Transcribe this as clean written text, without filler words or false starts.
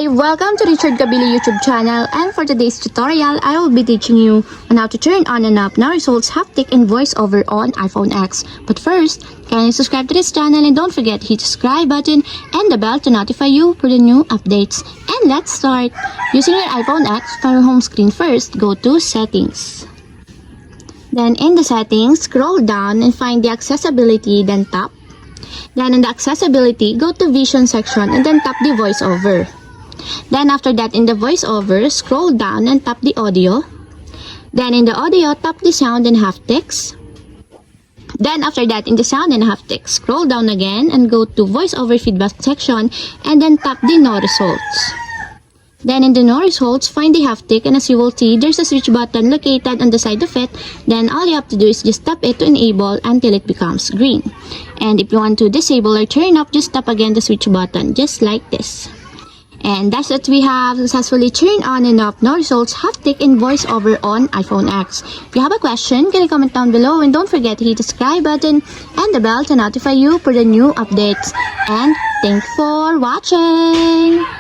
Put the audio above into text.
Hi! Welcome to Richard Kabili YouTube channel, and for today's tutorial, I will be teaching you on how to turn on and off now results haptic and voiceover on iPhone X. But first, kindly subscribe to this channel and don't forget to hit the subscribe button and the bell to notify you for the new updates. And let's start! Using your iPhone X, from your home screen first, go to Settings. Then in the settings, scroll down and find the accessibility, then tap. Then in the accessibility, go to vision section and then tap the voiceover. Then after that, in the voiceover, scroll down and tap the audio. Then in the audio, tap the sound and haptics. Then after that, in the sound and haptics, scroll down again and go to voiceover feedback section and then tap the no results. Then in the no results, find the haptic, and as you will see, there's a switch button located on the side of it. Then all you have to do is just tap it to enable until it becomes green. And if you want to disable or turn off, just tap again the switch button, just like this. And that's it, we have successfully turned on and off no results haptic and voiceover on iPhone X. If you have a question, can you comment down below, and don't forget to hit the subscribe button and the bell to notify you for the new updates. And thanks for watching!